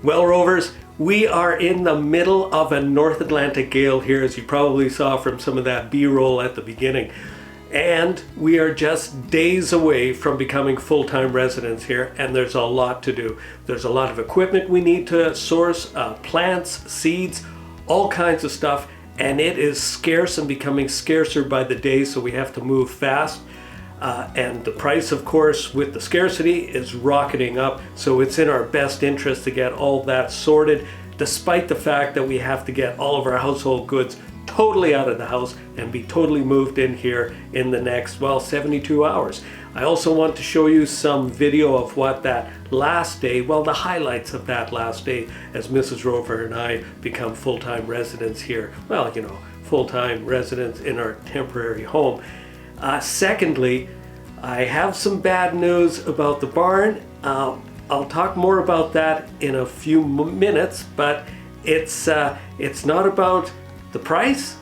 Well, Rovers, we are in the middle of a North Atlantic gale here, as you probably saw from some of that B-roll at the beginning. And we are just days away from becoming full-time residents here, and there's a lot to do. There's a lot of equipment we need to source, plants, seeds, all kinds of stuff, and it is scarce and becoming scarcer by the day, so we have to move fast. And the price, of course, with the scarcity is rocketing up, so it's in our best interest to get all that sorted, despite the fact that we have to get all of our household goods totally out of the house and be totally moved in here in the next, 72 hours. I also want to show you some video of what that last day, the highlights of that last day as Mrs. Rover and I become full-time residents here. Full-time residents in our temporary home. Secondly, I have some bad news about the barn. I'll talk more about that in a few minutes, but it's not about the price,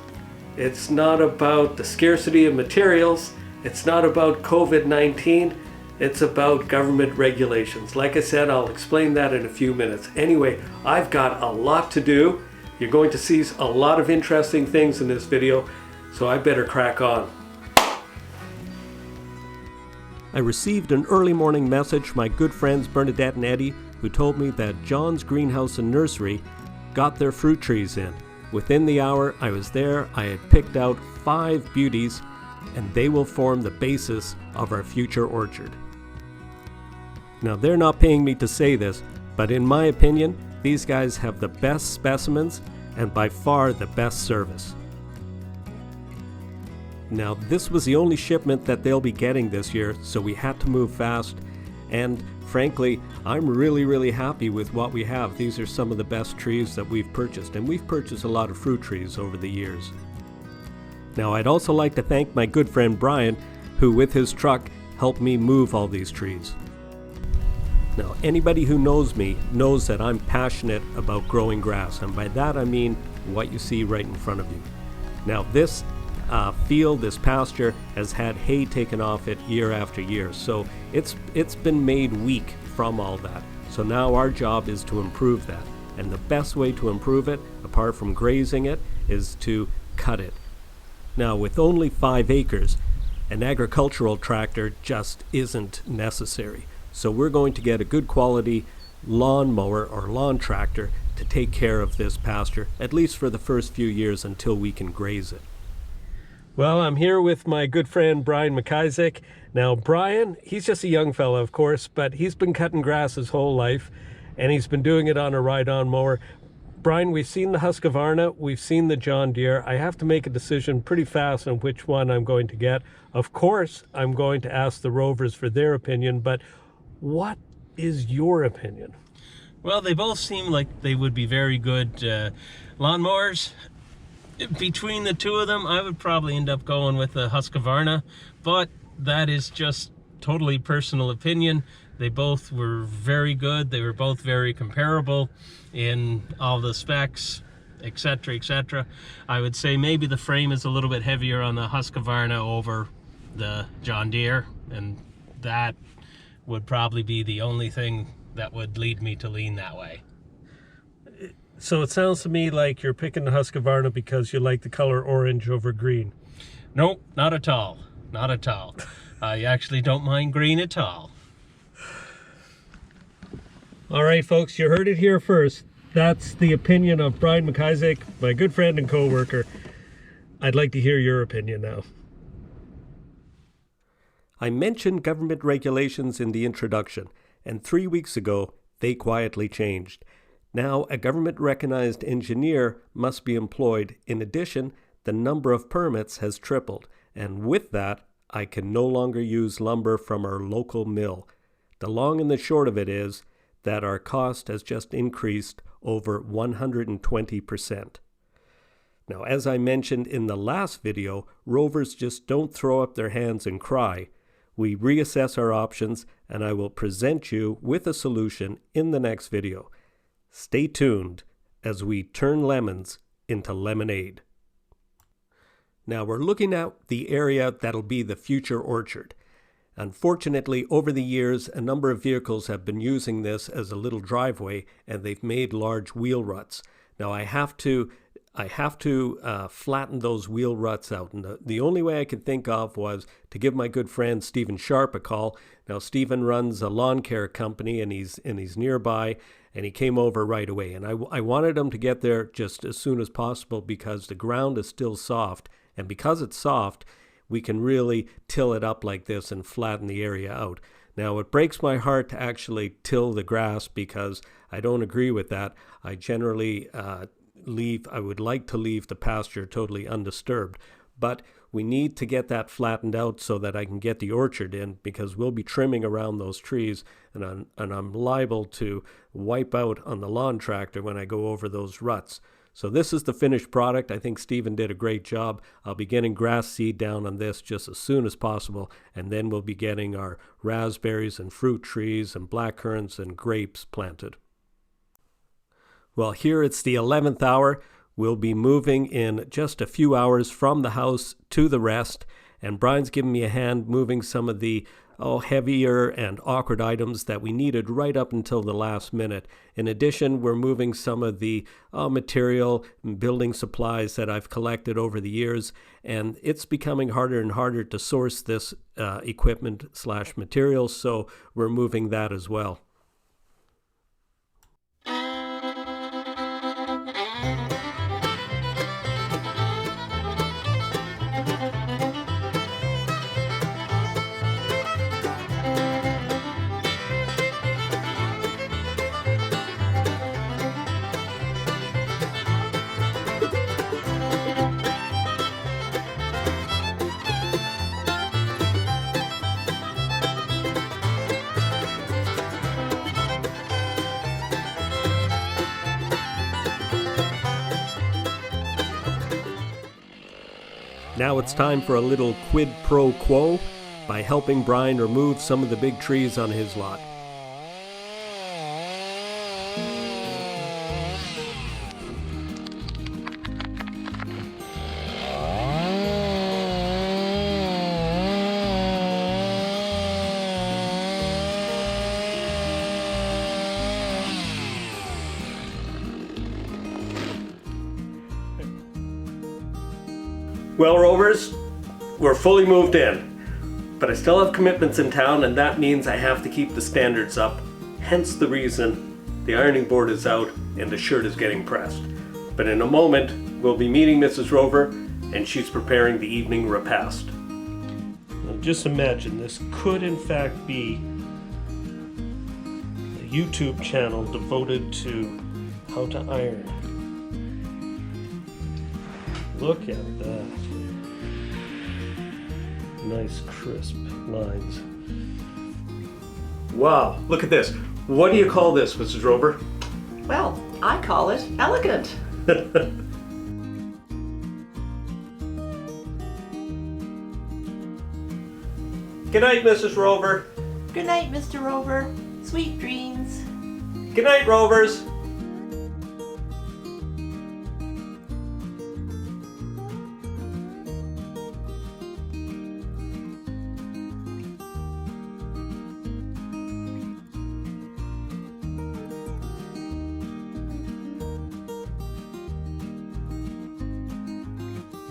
it's not about the scarcity of materials, it's not about COVID-19, it's about government regulations. Like I said, I'll explain that in a few minutes. Anyway, I've got a lot to do. You're going to see a lot of interesting things in this video, so I better crack on. I received an early morning message from my good friends Bernadette and Eddie, who told me that John's Greenhouse and Nursery got their fruit trees in. Within the hour I was there, I had picked out 5 beauties, and they will form the basis of our future orchard. Now, they're not paying me to say this, but in my opinion, these guys have the best specimens and by far the best service. Now, this was the only shipment that they'll be getting this year, so we had to move fast. And frankly, I'm really happy with what we have. These are some of the best trees that we've purchased, and we've purchased a lot of fruit trees over the years. Now, I'd also like to thank my good friend Brian, who with his truck helped me move all these trees. Now, anybody who knows me knows that I'm passionate about growing grass, and by that I mean what you see right in front of you. Now, this field, this pasture, has had hay taken off it year after year, so it's been made weak from all that. So now our job is to improve that, and the best way to improve it, apart from grazing it, is to cut it. Now, with only 5 acres, an agricultural tractor just isn't necessary, so we're going to get a good quality lawn mower or lawn tractor to take care of this pasture, at least for the first few years until we can graze it. Well, I'm here with my good friend Brian McIsaac. Now, Brian, he's just a young fella, of course, but he's been cutting grass his whole life, and he's been doing it on a ride-on mower. Brian, we've seen the Husqvarna, we've seen the John Deere. I have to make a decision pretty fast on which one I'm going to get. Of course, I'm going to ask the Rovers for their opinion, but what is your opinion? Well, they both seem like they would be very good lawnmowers. Between the two of them, I would probably end up going with the Husqvarna, but that is just totally personal opinion. They both were very good. They were both very comparable in all the specs, etc., etc. I would say maybe the frame is a little bit heavier on the Husqvarna over the John Deere, and that would probably be the only thing that would lead me to lean that way. So it sounds to me like you're picking the Husqvarna because you like the color orange over green. Nope, not at all. Not at all. I actually don't mind green at all. All right, folks, you heard it here first. That's the opinion of Brian McIsaac, my good friend and co-worker. I'd like to hear your opinion now. I mentioned government regulations in the introduction, and 3 weeks ago, they quietly changed. Now, a government-recognized engineer must be employed. In addition, the number of permits has tripled, and with that, I can no longer use lumber from our local mill. The long and the short of it is that our cost has just increased over 120%. Now, as I mentioned in the last video, Rovers just don't throw up their hands and cry. We reassess our options, and I will present you with a solution in the next video. Stay tuned as we turn lemons into lemonade. Now we're looking at the area that'll be the future orchard. Unfortunately, over the years, a number of vehicles have been using this as a little driveway, and they've made large wheel ruts. Now I have to flatten those wheel ruts out, and the only way I could think of was to give my good friend Stephen Sharp a call. Now Stephen runs a lawn care company, and he's nearby, and he came over right away. And I wanted him to get there just as soon as possible because the ground is still soft, and because it's soft, we can really till it up like this and flatten the area out. Now, it breaks my heart to actually till the grass because I don't agree with that. I generally I would like to leave the pasture totally undisturbed, but we need to get that flattened out so that I can get the orchard in, because we'll be trimming around those trees, and I'm liable to wipe out on the lawn tractor when I go over those ruts. So this is the finished product. I think Stephen did a great job. I'll be getting grass seed down on this just as soon as possible, and then we'll be getting our raspberries and fruit trees and blackcurrants and grapes planted. Well, here it's the 11th hour. We'll be moving in just a few hours from the house to the rest, and Brian's giving me a hand moving some of the heavier and awkward items that we needed right up until the last minute. In addition, we're moving some of the material and building supplies that I've collected over the years, and it's becoming harder and harder to source this equipment/materials, so we're moving that as well. Now it's time for a little quid pro quo by helping Brian remove some of the big trees on his lot. Well, Rovers, we're fully moved in, but I still have commitments in town, and that means I have to keep the standards up, hence the reason the ironing board is out and the shirt is getting pressed. But in a moment, we'll be meeting Mrs. Rover, and she's preparing the evening repast. Now just imagine, this could in fact be a YouTube channel devoted to how to iron. Look at that. Nice crisp lines. Wow, look at this. What do you call this, Mrs. Rover? Well, I call it elegant. Good night, Mrs. Rover. Good night, Mr. Rover. Sweet dreams. Good night, Rovers.